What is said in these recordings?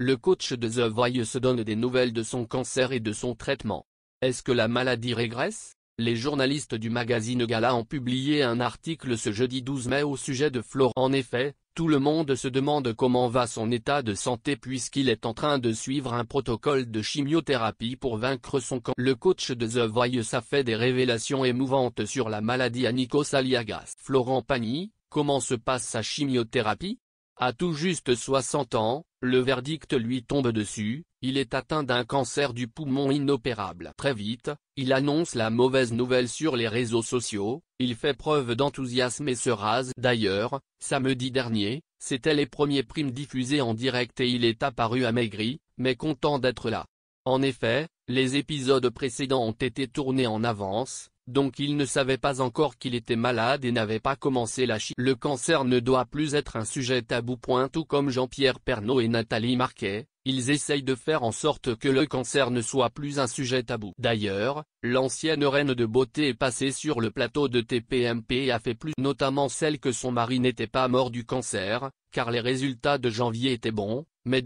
le coach de The Voice se donne des nouvelles de son cancer et de son traitement. Est-ce que la maladie régresse? Les journalistes du magazine Gala ont publié un article ce jeudi 12 mai au sujet de Florent. En effet, tout le monde se demande comment va son état de santé puisqu'il est en train de suivre un protocole de chimiothérapie pour vaincre son cancer. Le coach de The Voice a fait des révélations émouvantes sur la maladie à Nikos Aliagas. Florent Pagny, comment se passe sa chimiothérapie? À tout juste 60 ans, le verdict lui tombe dessus, il est atteint d'un cancer du poumon inopérable. Très vite, il annonce la mauvaise nouvelle sur les réseaux sociaux, il fait preuve d'enthousiasme et se rase. D'ailleurs, samedi dernier, c'était les premiers primes diffusés en direct et il est apparu amaigri, mais content d'être là. En effet, les épisodes précédents ont été tournés en avance, donc il ne savait pas encore qu'il était malade et n'avait pas commencé la chimio. Le cancer ne doit plus être un sujet tabou. Tout comme Jean-Pierre Pernaut et Nathalie Marquet, ils essayent de faire en sorte que le cancer ne soit plus un sujet tabou. D'ailleurs, l'ancienne reine de beauté est passée sur le plateau de TPMP et a fait plus, notamment celle que son mari n'était pas mort du cancer, car les résultats de janvier étaient bons, mais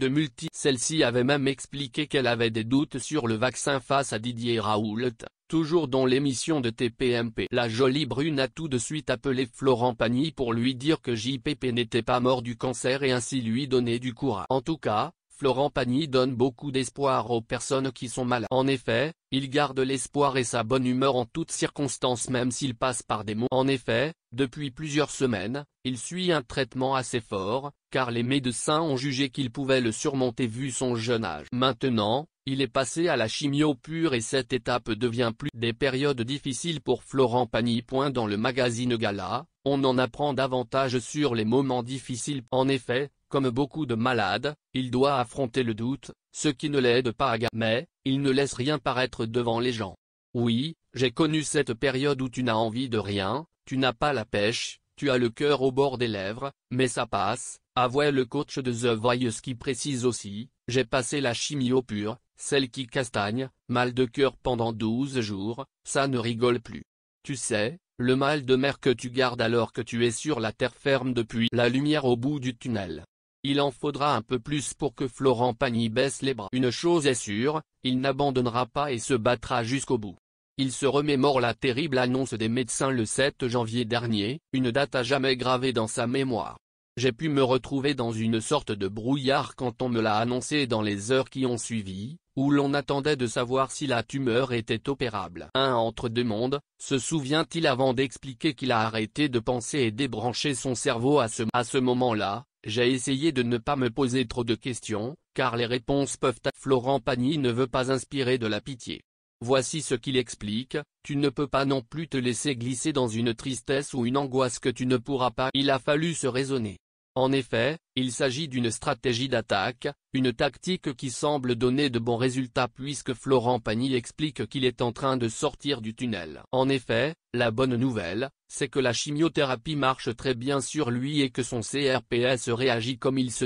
celle-ci avait même expliqué qu'elle avait des doutes sur le vaccin face à Didier Raoult, toujours dans l'émission de TPMP. La jolie brune a tout de suite appelé Florent Pagny pour lui dire que JPP n'était pas mort du cancer et ainsi lui donner du courage. En tout cas, Florent Pagny donne beaucoup d'espoir aux personnes qui sont malades. En effet, il garde l'espoir et sa bonne humeur en toutes circonstances même s'il passe par des mots. En effet, depuis plusieurs semaines, il suit un traitement assez fort, car les médecins ont jugé qu'il pouvait le surmonter vu son jeune âge. Maintenant, il est passé à la chimio pure et cette étape devient plus des périodes difficiles pour Florent Pagny. Dans le magazine Gala, on en apprend davantage sur les moments difficiles. En effet, comme beaucoup de malades, il doit affronter le doute, ce qui ne l'aide pas à gagner. Mais, il ne laisse rien paraître devant les gens. Oui, j'ai connu cette période où tu n'as envie de rien, tu n'as pas la pêche, tu as le cœur au bord des lèvres, mais ça passe, avouait le coach de The Voice qui précise aussi, j'ai passé la chimio pure, celle qui castagne, mal de cœur pendant 12 jours, ça ne rigole plus. Tu sais, le mal de mer que tu gardes alors que tu es sur la terre ferme depuis la lumière au bout du tunnel. Il en faudra un peu plus pour que Florent Pagny baisse les bras. Une chose est sûre, il n'abandonnera pas et se battra jusqu'au bout. Il se remémore la terrible annonce des médecins le 7 janvier dernier, une date à jamais gravée dans sa mémoire. J'ai pu me retrouver dans une sorte de brouillard quand on me l'a annoncé dans les heures qui ont suivi, où l'on attendait de savoir si la tumeur était opérable. Un entre deux mondes, se souvient-il avant d'expliquer qu'il a arrêté de penser et débranché son cerveau à ce moment-là. J'ai essayé de ne pas me poser trop de questions, car les réponses peuvent être... Florent Pagny ne veut pas inspirer de la pitié. Voici ce qu'il explique, tu ne peux pas non plus te laisser glisser dans une tristesse ou une angoisse que tu ne pourras pas. Il a fallu se raisonner. En effet, il s'agit d'une stratégie d'attaque, une tactique qui semble donner de bons résultats puisque Florent Pagny explique qu'il est en train de sortir du tunnel. En effet, la bonne nouvelle, c'est que la chimiothérapie marche très bien sur lui et que son CRPS réagit comme il se